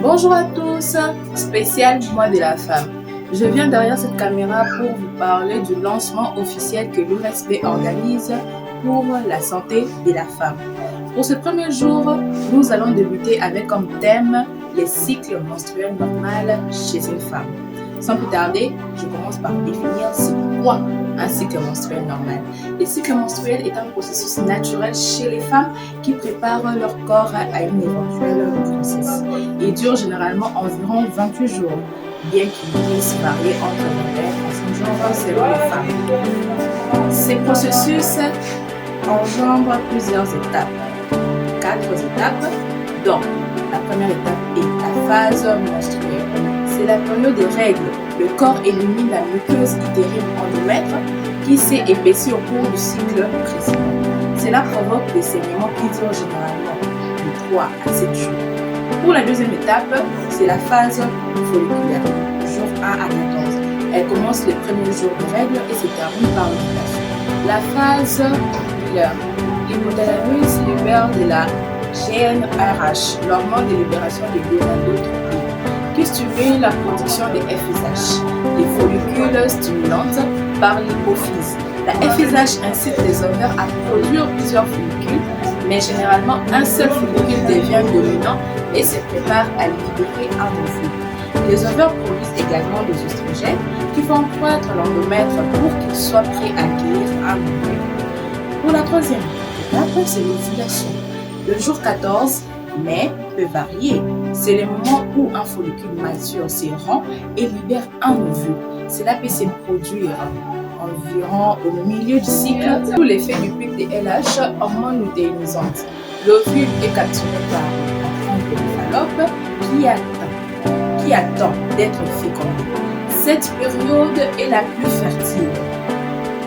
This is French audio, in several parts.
Bonjour à tous, spécial mois de la femme. Je viens derrière cette caméra pour vous parler du lancement officiel que l'UNESP organise pour la santé de la femme. Pour ce premier jour, nous allons débuter avec comme thème les cycles menstruels normaux chez une femme. Sans plus tarder, je commence par définir c'est quoi un cycle menstruel normal. Le cycle menstruel est un processus naturel chez les femmes qui préparent leur corps à une éventuelle grossesse. Il dure généralement environ 28 jours, bien qu'il puisse varier entre 21 et 35 jours selon les femmes. Ces processus engendrent plusieurs étapes. 4 étapes, dont la première étape est la phase menstruelle. C'est la période des règles. Le corps élimine la muqueuse utérine endomètre qui s'est épaissie au cours du cycle précédent. Cela provoque des saignements qui durent généralement de 3 à 7 jours. Pour la deuxième étape, c'est la phase folliculaire, jour 1 à 14. Elle commence les premiers jours de règles et se termine par l'ovulation. La phase folliculaire. L'hypothalamus libère de la GnRH, l'hormone de libération de gonadotropine, qui stimule la production des FSH, des follicules stimulantes par l'hypophyse. La FSH incite les ovaires à produire plusieurs follicules, mais généralement un seul follicule devient dominant et se prépare à libérer un ovule. Les ovaires produisent également des oestrogènes qui font croître l'endomètre pour qu'il soit prêt à accueillir un ovule. Pour la troisième étape, c'est l'ovulation. Le jour 14, mais peut varier. C'est le moment où un follicule mature se rend et libère un ovule. Cela peut se produire environ au milieu du cycle sous l'effet du pic de LH, hormone luteinisante. L'ovule est capturé par la fallope qui attend d'être fécondé. Cette période est la plus fertile.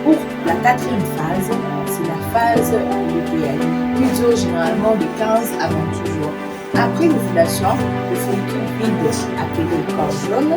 Pour la quatrième phase, c'est la phase lutéale, qui dure généralement de 15 à 28 jours. Après l'ovulation, le follicule vide, appelé corps jaune,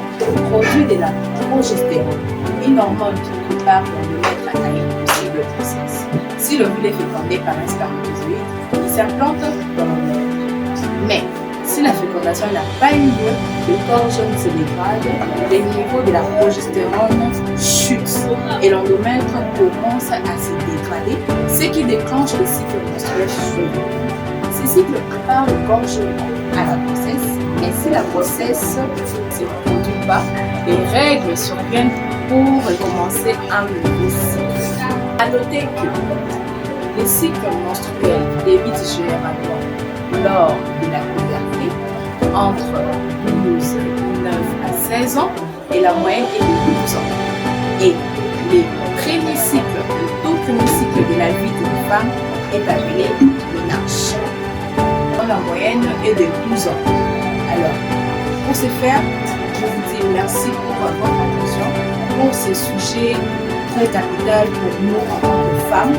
produit de la progestérone, une hormone qui prépare l'endomètre à une possible grossesse. Si l'ovule est fécondé par un spermatozoïde, il s'implante dans l'endomètre. Mais si la fécondation n'a pas eu lieu, le corps jaune se dégrade, les niveaux de la progestérone chutent et l'endomètre commence à se dégrader, ce qui déclenche le cycle menstruel suivant. Ce cycle prépare le corps jaune à la grossesse, mais si la grossesse ne se produit pas, les règles surviennent pour recommencer un nouveau cycle. À noter que les cycles menstruels débutent généralement lors de la puberté, entre 12, 9 à 16 ans, et la moyenne est de 12 ans. Et les premiers cycles, le tout premier cycle de la vie d'une femme est appelé ménage. La moyenne est de 12 ans. Alors, pour ce faire, je vous dis merci pour votre attention pour ce sujet très capital pour nous en tant que femmes,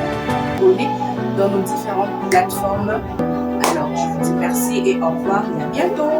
dans nos différentes plateformes. Alors, je vous dis merci et au revoir et à bientôt.